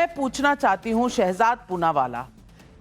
पूछना चाहती हूं शहजाद पूनावाला,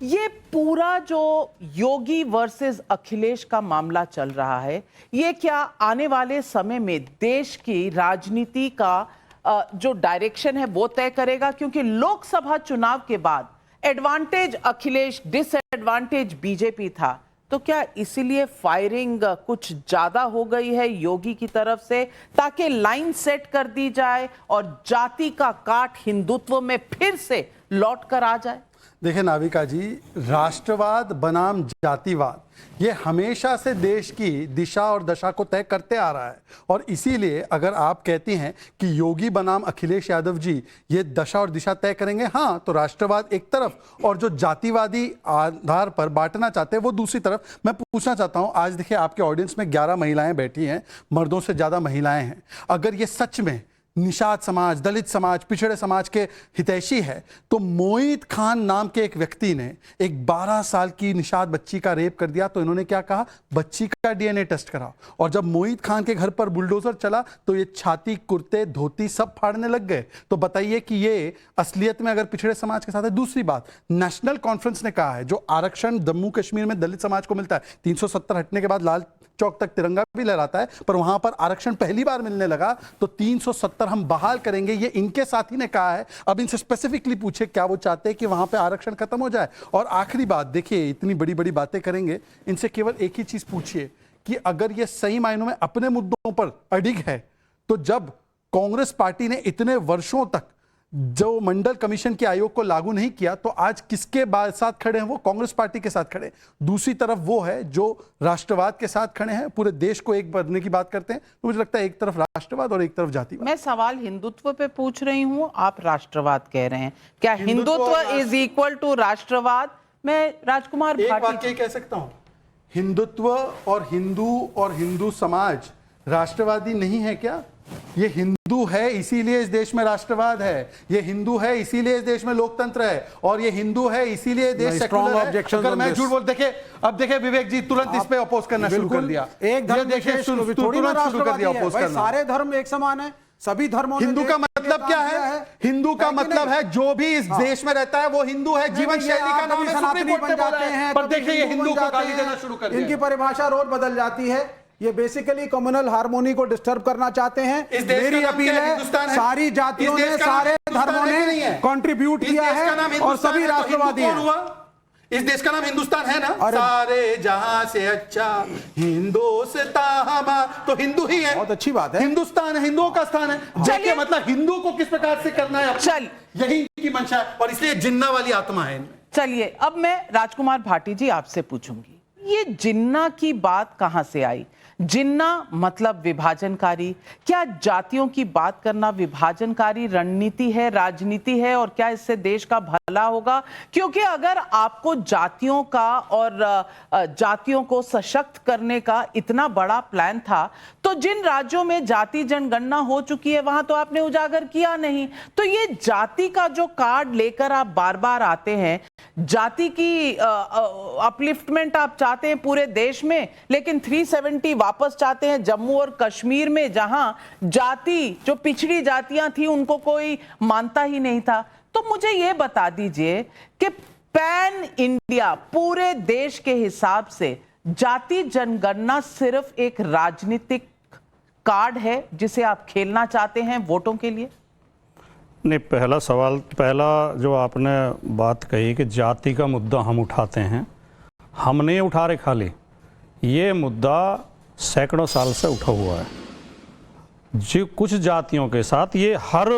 ये पूरा जो योगी वर्सेस अखिलेश का मामला चल रहा है, ये क्या आने वाले समय में देश की राजनीति का जो डायरेक्शन है वो तय करेगा? क्योंकि लोकसभा चुनाव के बाद एडवांटेज अखिलेश, डिसएडवांटेज बीजेपी था, तो क्या इसीलिए फायरिंग कुछ ज्यादा हो गई है योगी की तरफ से, ताकि लाइन सेट कर दी जाए और जाति का काट हिंदुत्व में फिर से लौट कर आ जाए? देखिए नाविका जी, राष्ट्रवाद बनाम जातिवाद ये हमेशा से देश की दिशा और दशा को तय करते आ रहा है। और इसीलिए अगर आप कहती हैं कि योगी बनाम अखिलेश यादव जी ये दशा और दिशा तय करेंगे, हाँ, तो राष्ट्रवाद एक तरफ और जो जातिवादी आधार पर बांटना चाहते हैं वो दूसरी तरफ। मैं पूछना चाहता हूं, आज देखिए आपके ऑडियंस में 11 महिलाएं बैठी हैं, मर्दों से ज्यादा महिलाएं हैं। अगर ये सच में निषाद समाज, दलित समाज, पिछड़े समाज के हितैषी है, तो मोईद खान नाम के एक व्यक्ति ने एक 12 साल की निषाद बच्ची का रेप कर दिया, तो इन्होंने क्या कहा, बच्ची का डीएनए टेस्ट कराओ। और जब मोईद खान के घर पर बुलडोजर चला तो ये छाती, कुर्ते, धोती सब फाड़ने लग गए। तो बताइए कि ये असलियत में अगर पिछड़े समाज के साथ है। दूसरी बात, नेशनल कॉन्फ्रेंस ने कहा है जो आरक्षण जम्मू कश्मीर में दलित समाज को मिलता है, 370 हटने के बाद लाल चौक तक तिरंगा भी लहराता है, पर वहां पर आरक्षण पहली बार मिलने लगा, तो 370 हम बहाल करेंगे, ये इनके साथी ने कहा है। अब इनसे स्पेसिफिकली पूछे क्या वो चाहते हैं कि वहां पे आरक्षण खत्म हो जाए। और आखिरी बात, देखिए इतनी बड़ी बड़ी बातें करेंगे, इनसे केवल एक ही चीज पूछिए कि अगर ये सही मायनों में अपने मुद्दों पर अडिग है, तो जब कांग्रेस पार्टी ने इतने वर्षों तक जो मंडल कमीशन के आयोग को लागू नहीं किया, तो आज किसके साथ खड़े हैं? वो कांग्रेस पार्टी के साथ खड़े हैं। दूसरी तरफ वो है जो राष्ट्रवाद के साथ खड़े हैं, पूरे देश को एक करने की बात करते हैं। तो मुझे लगता है एक तरफ राष्ट्रवाद और एक तरफ जातिवाद। मैं सवाल हिंदुत्व पे पूछ रही हूँ, आप राष्ट्रवाद कह रहे हैं। क्या हिंदुत्व इज इक्वल टू राष्ट्रवाद? मैं राजकुमार भाटी कह सकता हूँ, हिंदुत्व और हिंदू समाज राष्ट्रवादी नहीं है क्या? ये हिंदू है इसीलिए इस देश में राष्ट्रवाद है, ये हिंदू है इसीलिए इस देश में लोकतंत्र है, और ये हिंदू है इसीलिए देश सेक्युलर है। अगर मैं झूठ बोल, देखिए अब देखिए विवेक जी तुरंत इस पे अपोज करना शुरू कर दिया। एक धर्म देखिए तुरंत शुरू कर दिया अपोज करना। सारे धर्म एक समान है, सभी धर्मों। हिंदू का मतलब क्या है? हिंदू का मतलब है जो भी इस देश में रहता है वो हिंदू है। जीवन शैली का नाम है सुप्रीम कोर्ट ने बोला है, पर देखिए ये हिंदू को गाली देना शुरू कर दिया। इनकी परिभाषा रोज बदल जाती है। ये बेसिकली कम्युनल हार्मोनी को डिस्टर्ब करना चाहते हैं। मेरी अपील है, सारी जातियों ने, सारे धर्मों ने कंट्रीब्यूट किया है और सभी राष्ट्रवादी हैं। इस देश का नाम हिंदुस्तान है ना? सारे जहां से अच्छा हिंदुस्तान, तो हिंदू ही है। बहुत अच्छी बात है, हिंदुस्तान है, हिंदुओं का स्थान है। देखिए मतलब हिंदू को किस प्रकार से करना है, चल यही की मंशा है, और इसलिए जिन्ना वाली आत्मा है इनमें। चलिए अब मैं राजकुमार भाटी जी आपसे पूछूंगी, ये जिन्ना की बात कहां से आई? जिन्ना मतलब विभाजनकारी। क्या जातियों की बात करना विभाजनकारी रणनीति है, राजनीति है, और क्या इससे देश का भला होगा? क्योंकि अगर आपको जातियों का और जातियों को सशक्त करने का इतना बड़ा प्लान था, तो जिन राज्यों में जाति जनगणना हो चुकी है वहां तो आपने उजागर किया नहीं। तो ये जाति का जो कार्ड लेकर आप बार बार आते हैं, जाति की अपलिफ्टमेंट आप चाहते हैं पूरे देश में, लेकिन 370 वापस चाहते हैं जम्मू और कश्मीर में, जहां जाति, जो पिछड़ी जातियां थी उनको कोई मानता ही नहीं था। तो मुझे यह बता दीजिए कि पैन इंडिया पूरे देश के हिसाब से जाति जनगणना सिर्फ एक राजनीतिक कार्ड है जिसे आप खेलना चाहते हैं वोटों के लिए? नहीं, पहला सवाल, पहला जो आपने बात कही कि जाति का मुद्दा हम उठाते हैं, हम नहीं उठा रहे। खाली ये मुद्दा सैकड़ों साल से उठा हुआ है। जो कुछ जातियों के साथ ये हर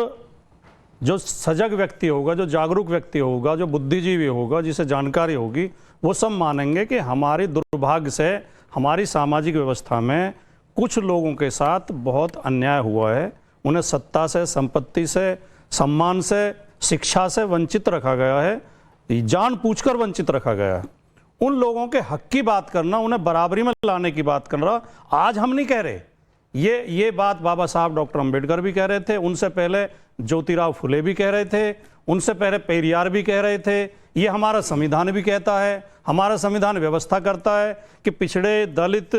जो सजग व्यक्ति होगा, जो जागरूक व्यक्ति होगा, जो बुद्धिजीवी होगा, जिसे जानकारी होगी, वो सब मानेंगे कि हमारी दुर्भाग्य से हमारी सामाजिक व्यवस्था में कुछ लोगों के साथ बहुत अन्याय हुआ है। उन्हें सत्ता से, संपत्ति से, सम्मान से, शिक्षा से वंचित रखा गया है, जानबूझकर वंचित रखा गया है। उन लोगों के हक की बात करना, उन्हें बराबरी में लाने की बात करना आज हम नहीं कह रहे। ये बात बाबा साहब डॉक्टर अंबेडकर भी कह रहे थे, उनसे पहले ज्योतिराव फुले भी कह रहे थे, उनसे पहले पेरियार भी कह रहे थे। ये हमारा संविधान भी कहता है, हमारा संविधान व्यवस्था करता है कि पिछड़े, दलित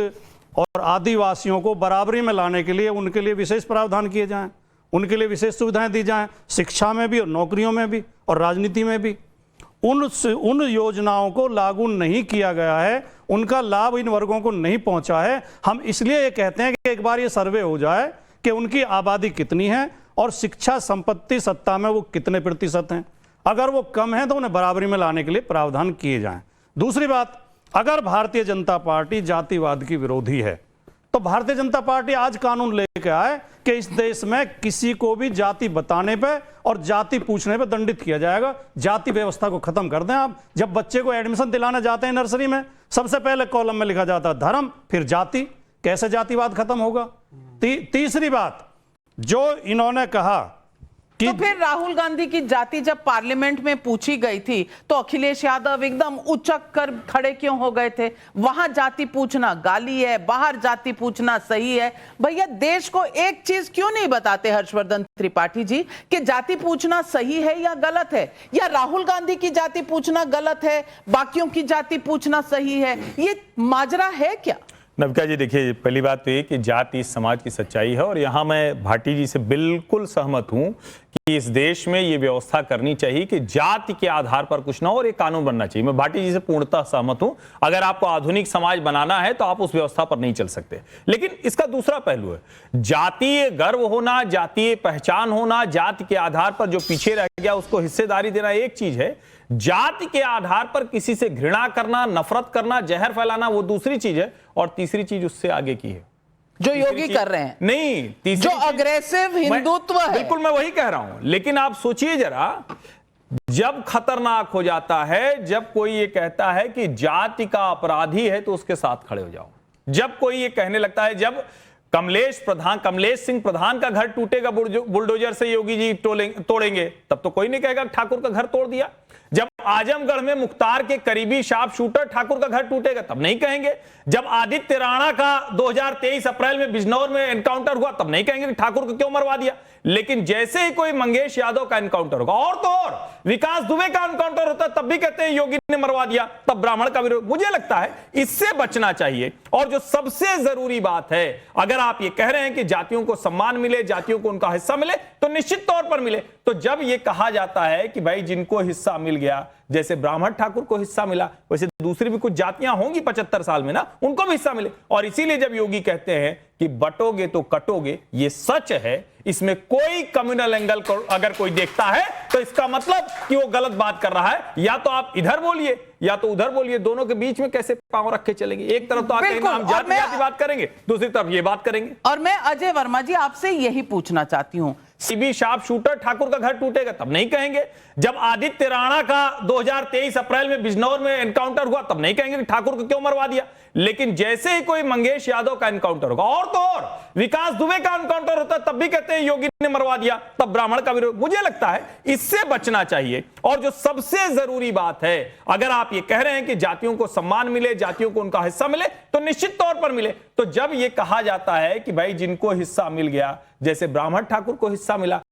और आदिवासियों को बराबरी में लाने के लिए उनके लिए विशेष प्रावधान किए जाएं, उनके लिए विशेष सुविधाएं दी जाएं, शिक्षा में भी और नौकरियों में भी। और राजनीति में भी उन योजनाओं को लागू नहीं किया गया है, उनका लाभ इन वर्गों को नहीं पहुंचा है। हम इसलिए ये कहते हैं कि एक बार ये सर्वे हो जाए कि उनकी आबादी कितनी है और शिक्षा संपत्ति सत्ता में वो कितने प्रतिशत हैं। अगर वो कम है तो उन्हें बराबरी में लाने के लिए प्रावधान किए जाएं। दूसरी बात, अगर भारतीय जनता पार्टी जातिवाद की विरोधी है तो भारतीय जनता पार्टी आज कानून लेके आए कि इस देश में किसी को भी जाति बताने पे और जाति पूछने पे दंडित किया जाएगा। जाति व्यवस्था को खत्म कर दें आप। जब बच्चे को एडमिशन दिलाने जाते हैं नर्सरी में, सबसे पहले कॉलम में लिखा जाता है धर्म, फिर जाति। कैसे जातिवाद खत्म होगा? तीसरी बात जो इन्होंने कहा कि तो फिर राहुल गांधी की जाति जब पार्लियामेंट में पूछी गई थी तो अखिलेश यादव एकदम उचक कर खड़े क्यों हो गए थे? वहां जाति पूछना गाली है, बाहर जाति पूछना सही है। भैया देश को एक चीज क्यों नहीं बताते हर्षवर्धन त्रिपाठी जी कि जाति पूछना सही है या गलत है, या राहुल गांधी की जाति पूछना गलत है, बाकियों की जाति पूछना सही है? ये माजरा है क्या? नविका जी, देखिए, पहली बात तो ये कि जाति इस समाज की सच्चाई है और यहाँ मैं भाटी जी से बिल्कुल सहमत हूँ कि इस देश में ये व्यवस्था करनी चाहिए कि जाति के आधार पर कुछ ना हो और एक कानून बनना चाहिए। मैं भाटी जी से पूर्णतः सहमत हूँ। अगर आपको आधुनिक समाज बनाना है तो आप उस व्यवस्था पर नहीं चल सकते। लेकिन इसका दूसरा पहलू है, जातीय गर्व होना, जातीय पहचान होना, जाति के आधार पर जो पीछे रह गया उसको हिस्सेदारी देना एक चीज है, जाति के आधार पर किसी से घृणा करना, नफरत करना, जहर फैलाना वो दूसरी चीज है। और तीसरी चीज उससे आगे की है जो योगी कर रहे हैं। नहीं, जो अग्रेसिव हिंदुत्व है। बिल्कुल मैं वही कह रहा हूं। लेकिन आप सोचिए जरा, जब खतरनाक हो जाता है, जब कोई ये कहता है कि जाति का अपराधी है तो उसके साथ खड़े हो जाओ। जब कोई ये कहने लगता है, जब कमलेश सिंह प्रधान का घर टूटेगा बुलडोजर से योगी जी तोड़ेंगे, तब तो कोई नहीं कहेगा ठाकुर का घर तोड़ दिया। जब आजमगढ़ में मुख्तार के करीबी शार्प शूटर ठाकुर का घर टूटेगा तब नहीं कहेंगे। जब आदित्य राणा का 2023 अप्रैल में बिजनौर में एनकाउंटर हुआ तब नहीं कहेंगे कि ठाकुर को क्यों मरवा दिया। लेकिन जैसे ही कोई मंगेश यादव का एनकाउंटर होगा, और तो और विकास दुबे का एनकाउंटर होता है तब भी कहते हैं योगी ने मरवा दिया, तब ब्राह्मण का विरोध। मुझे लगता है इससे बचना चाहिए। और जो सबसे जरूरी बात है, अगर आप ये कह रहे हैं कि जातियों को सम्मान मिले, जातियों को उनका हिस्सा मिले, तो निश्चित तौर पर मिले। तो जब ये कहा जाता है कि भाई जिनको हिस्सा मिल गया, जैसे ब्राह्मण ठाकुर को हिस्सा मिला, वैसे दूसरी भी कुछ जातियां होंगी 75 साल में ना, उनको भी हिस्सा मिले। और इसीलिए जब योगी कहते हैं कि बटोगे तो कटोगे, ये सच है। इसमें कोई कम्युनल एंगल को अगर कोई देखता है तो इसका मतलब कि वो गलत बात कर रहा है। या तो आप इधर बोलिए या तो उधर बोलिए, दोनों के बीच में कैसे पांव रख के चलेंगे? एक तरफ तो आके हम जाति बात करेंगे, दूसरी तरफ ये बात करेंगे। और मैं अजय वर्मा जी आपसे यही पूछना चाहती हूं, सीबी शार्प शूटर ठाकुर का घर टूटेगा तब नहीं कहेंगे। जब आदित्य राणा का 2023 अप्रैल में बिजनौर में एनकाउंटर हुआ तब नहीं कहेंगे कि ठाकुर को क्यों मरवा दिया। लेकिन जैसे ही कोई मंगेश यादव का एनकाउंटर होगा, और तो और विकास दुबे का एनकाउंटर होता है तब भी कहते हैं योगी ने मरवा दिया, तब ब्राह्मण का विरोध। मुझे लगता है इससे बचना चाहिए। और जो सबसे जरूरी बात है, अगर आप ये कह रहे हैं कि जातियों को सम्मान मिले, जातियों को उनका हिस्सा मिले, तो निश्चित तौर पर मिले। तो जब ये कहा जाता है कि भाई जिनको हिस्सा मिल गया, जैसे ब्राह्मण ठाकुर को हिस्सा मिला,